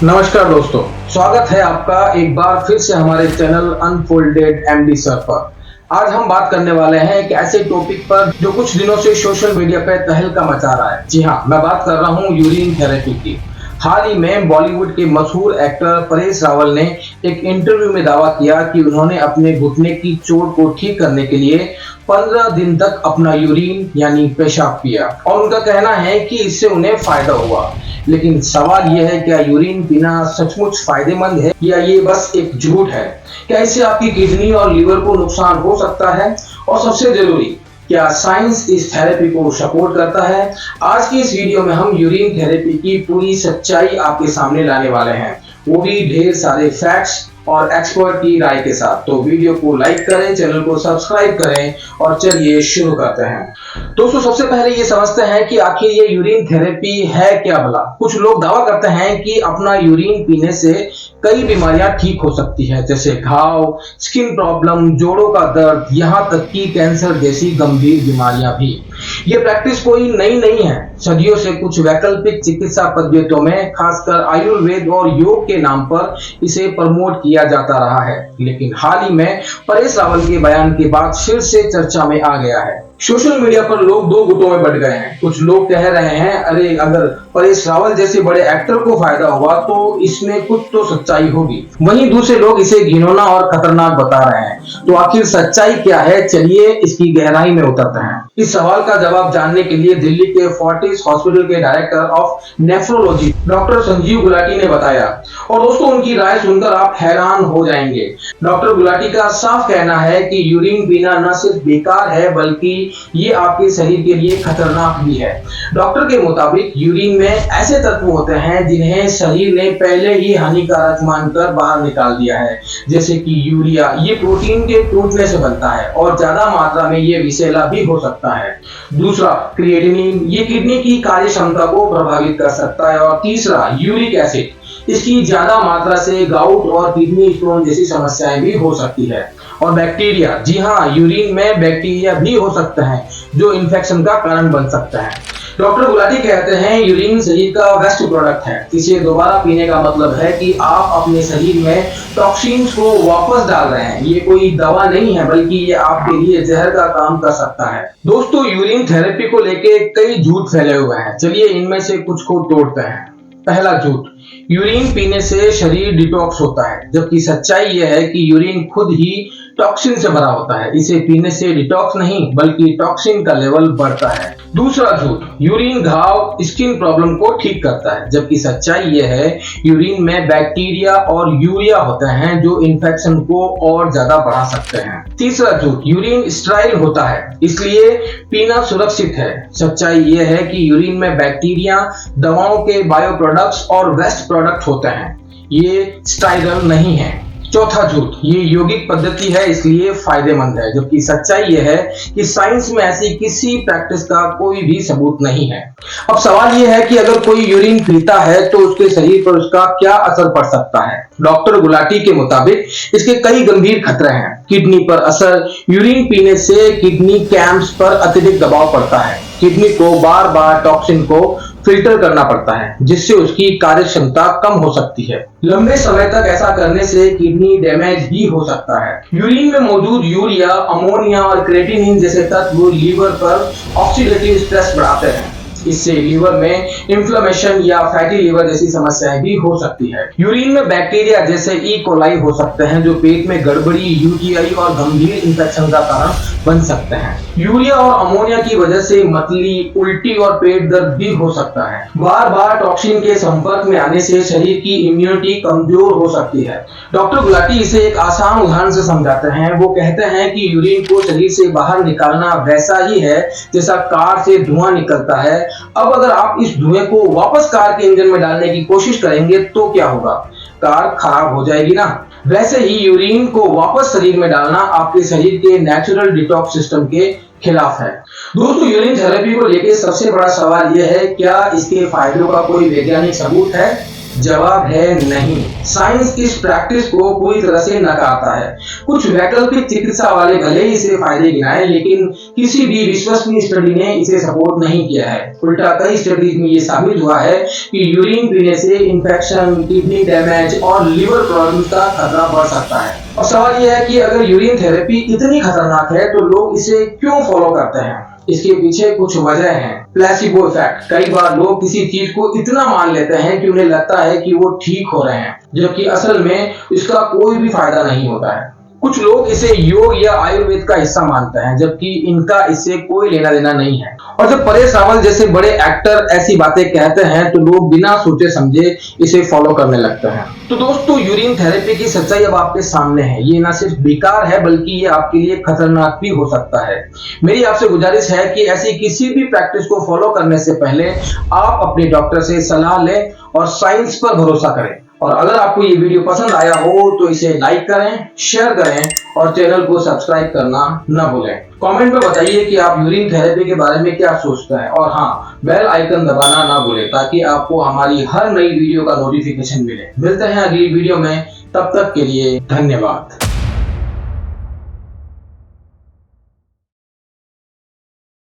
नमस्कार दोस्तों, स्वागत है आपका एक बार फिर से हमारे चैनल अनफोल्डेड एमडी सर पर। आज हम बात करने वाले हैं एक ऐसे टॉपिक पर जो कुछ दिनों से सोशल मीडिया पर तहलका मचा रहा है। जी हाँ, मैं बात कर रहा हूँ यूरिन थेरेपी की। हाल ही में बॉलीवुड के मशहूर एक्टर परेश रावल ने एक इंटरव्यू में दावा किया कि उन्होंने अपने घुटने की चोट को ठीक करने के लिए 15 दिन तक अपना यूरिन यानी पेशाब पिया और उनका कहना है कि इससे उन्हें फायदा हुआ। लेकिन सवाल यह है, क्या यूरिन पीना सचमुच फायदेमंद है या ये बस एक झूठ है? क्या इससे आपकी किडनी और लीवर को नुकसान हो सकता है? और सबसे जरूरी, क्या साइंस इस थेरेपी को सपोर्ट करता है? आज की इस वीडियो में हम यूरिन थेरेपी की पूरी सच्चाई आपके सामने लाने वाले हैं, वो भी ढेर सारे फैक्ट्स और एक्सपर्ट की राय के साथ। तो वीडियो को लाइक करें, चैनल को सब्सक्राइब करें और चलिए शुरू करते हैं। दोस्तों, सबसे पहले ये समझते हैं कि आखिर ये यूरिन थेरेपी है क्या भला। कुछ लोग दावा करते हैं कि अपना यूरिन पीने से कई बीमारियां ठीक हो सकती है, जैसे घाव, स्किन प्रॉब्लम, जोड़ों का दर्द, यहाँ तक कि कैंसर जैसी गंभीर बीमारियां भी। ये प्रैक्टिस कोई नई नहीं है। सदियों से कुछ वैकल्पिक चिकित्सा पद्धतियों में, खासकर आयुर्वेद और योग के नाम पर इसे प्रमोट किया जाता रहा है। लेकिन हाल ही में परेश रावल के बयान के बाद फिर से चर्चा में आ गया है। सोशल मीडिया पर लोग दो गुटों में बंट गए हैं। कुछ लोग कह रहे हैं, अरे अगर परेश रावल जैसे बड़े एक्टर को फायदा हुआ तो इसमें कुछ तो सच्चाई होगी। वहीं दूसरे लोग इसे घिनौना और खतरनाक बता रहे हैं। तो आखिर सच्चाई क्या है? चलिए इसकी गहराई में उतरते हैं। इस सवाल का जवाब जानने के लिए दिल्ली के फोर्टिस हॉस्पिटल के director of nephrology doctor Sanjeev Gulati ने बताया, और दोस्तों उनकी राय सुनकर आप हैरान हो जाएंगे। डॉक्टर गुलाटी का साफ कहना है कि यूरिन पीना न सिर्फ बेकार है बल्कि ये आपके शरीर के लिए खतरनाक भी है। डॉक्टर के मुताबिक यूरिन में ऐसे तत्व होते हैं जिन्हें शरीर ने पहले ही हानिकारक मानकर बाहर निकाल दिया है, जैसे कि यूरिया। ये प्रोटीन के टूटने से बनता है और ज्यादा मात्रा में ये विषैला भी हो सकता है। दूसरा, क्रिएटिनिन, ये किडनी की कार्य क्षमता को प्रभावित कर सकता है। और तीसरा, यूरिक एसिड, इसकी ज्यादा मात्रा से गाउट और किडनी स्टोन जैसी समस्याएं भी हो सकती है। और बैक्टीरिया, जी हाँ, यूरिन में बैक्टीरिया भी हो सकते हैं जो इन्फेक्शन का कारण बन सकता है। डॉक्टर गुलाटी कहते हैं, यूरिन शरीर का वेस्ट प्रोडक्ट है। इसे दोबारा पीने का मतलब है कि आप अपने शरीर में टॉक्सिन्स को वापस डाल रहे हैं। ये कोई दवा नहीं है बल्कि ये आपके लिए जहर का काम कर सकता है। दोस्तों, यूरिन थेरेपी को लेके कई झूठ फैले हुए हैं। चलिए इनमें से कुछ को तोड़ते हैं। पहला झूठ, यूरिन पीने से शरीर डिटॉक्स होता है, जबकि सच्चाई यह है कि यूरिन खुद ही टॉक्सिन से भरा होता है। इसे पीने से डिटॉक्स नहीं बल्कि टॉक्सिन का लेवल बढ़ता है। दूसरा झूठ, यूरिन घाव, स्किन प्रॉब्लम को ठीक करता है, जबकि सच्चाई यह है यूरिन में बैक्टीरिया और यूरिया होते हैं जो इन्फेक्शन को और ज्यादा बढ़ा सकते हैं। तीसरा झूठ, यूरिन स्टेराइल होता है इसलिए पीना सुरक्षित है। सच्चाई यह है कि यूरिन में बैक्टीरिया, दवाओं के बायो प्रोडक्ट्स और वेस्ट प्रोडक्ट होते हैं, ये स्टेराइल नहीं है। चौथा झूठ, ये यौगिक पद्धति है इसलिए फायदेमंद है, जबकि सच्चाई यह है कि साइंस में ऐसी किसी प्रैक्टिस का कोई भी सबूत नहीं है। अब सवाल यह है कि अगर कोई यूरिन पीता है तो उसके शरीर पर उसका क्या असर पड़ सकता है? डॉक्टर गुलाटी के मुताबिक इसके कई गंभीर खतरे हैं। किडनी पर असर, यूरिन पीने से किडनी कैम्स पर अतिरिक्त दबाव पड़ता है। किडनी को बार बार टॉक्सिन को फिल्टर करना पड़ता है, जिससे उसकी कार्य क्षमता कम हो सकती है। लंबे समय तक ऐसा करने से किडनी डैमेज भी हो सकता है। यूरिन में मौजूद यूरिया, अमोनिया और क्रिएटिनिन जैसे तत्व लीवर पर ऑक्सीडेटिव स्ट्रेस बढ़ाते हैं। इससे लीवर में इन्फ्लेमेशन या फैटी लीवर जैसी समस्याएं भी हो सकती है। यूरिन में बैक्टीरिया जैसे ई कोलाई हो सकते हैं जो पेट में गड़बड़ी, यूटीआई और गंभीर इंफेक्शन का कारण बन सकते हैं। यूरिया और अमोनिया की वजह से मतली, उल्टी और पेट दर्द भी हो सकता है। बार बार टॉक्सिन के संपर्क में आने से शरीर की इम्यूनिटी कमजोर हो सकती है। डॉक्टर गुलाटी इसे एक आसान उदाहरण से समझाते हैं। वो कहते हैं कि यूरिन को शरीर से बाहर निकालना वैसा ही है जैसा कार से धुआं निकलता है। अब अगर आप इस धुएं को वापस कार के इंजन में डालने की कोशिश करेंगे तो क्या होगा? कार खराब हो जाएगी ना। वैसे ही यूरिन को वापस शरीर में डालना आपके शरीर के नेचुरल डिटॉक्स सिस्टम के खिलाफ है। दोस्तों, यूरिन थेरेपी को लेकर सबसे बड़ा सवाल यह है, क्या इसके फायदों का कोई वैज्ञानिक सबूत है? जवाब है नहीं। साइंस इस प्रैक्टिस को पूरी तरह से नकारता है। कुछ वैकल्पिक चिकित्सा वाले भले ही इसे फायदे गिनाए, लेकिन किसी भी विश्वसनीय स्टडी ने इसे सपोर्ट नहीं किया है। उल्टा कई स्टडीज में ये साबित हुआ है कि यूरिन पीने से इंफेक्शन, किडनी डैमेज और लिवर प्रॉब्लम का खतरा बढ़ सकता है। और सवाल यह है कि अगर यूरिन थेरेपी इतनी खतरनाक है तो लोग इसे क्यों फॉलो करते हैं? इसके पीछे कुछ वजह है। Placebo effect. कई बार लोग किसी चीज को इतना मान लेते हैं कि उन्हें लगता है कि वो ठीक हो रहे हैं, जबकि असल में इसका कोई भी फायदा नहीं होता है। कुछ लोग इसे योग या आयुर्वेद का हिस्सा मानते हैं, जबकि इनका इससे कोई लेना देना नहीं है। और जब परेश रावल जैसे बड़े एक्टर ऐसी बातें कहते हैं तो लोग बिना सोचे समझे इसे फॉलो करने लगते हैं। तो दोस्तों, यूरिन थेरेपी की सच्चाई अब आपके सामने है। ये ना सिर्फ बेकार है, बल्कि ये आपके लिए खतरनाक भी हो सकता है। मेरी आपसे गुजारिश है कि ऐसी किसी भी प्रैक्टिस को फॉलो करने से पहले आप अपने डॉक्टर से सलाह लें और साइंस पर भरोसा करें। और अगर आपको ये वीडियो पसंद आया हो तो इसे लाइक करें, शेयर करें और चैनल को सब्सक्राइब करना न भूलें। कमेंट में बताइए कि आप यूरिन थेरेपी के बारे में क्या सोचते हैं, और हाँ, बेल आइकन दबाना ना भूलें ताकि आपको हमारी हर नई वीडियो का नोटिफिकेशन मिले। मिलते हैं अगली वीडियो में, तब तक के लिए धन्यवाद।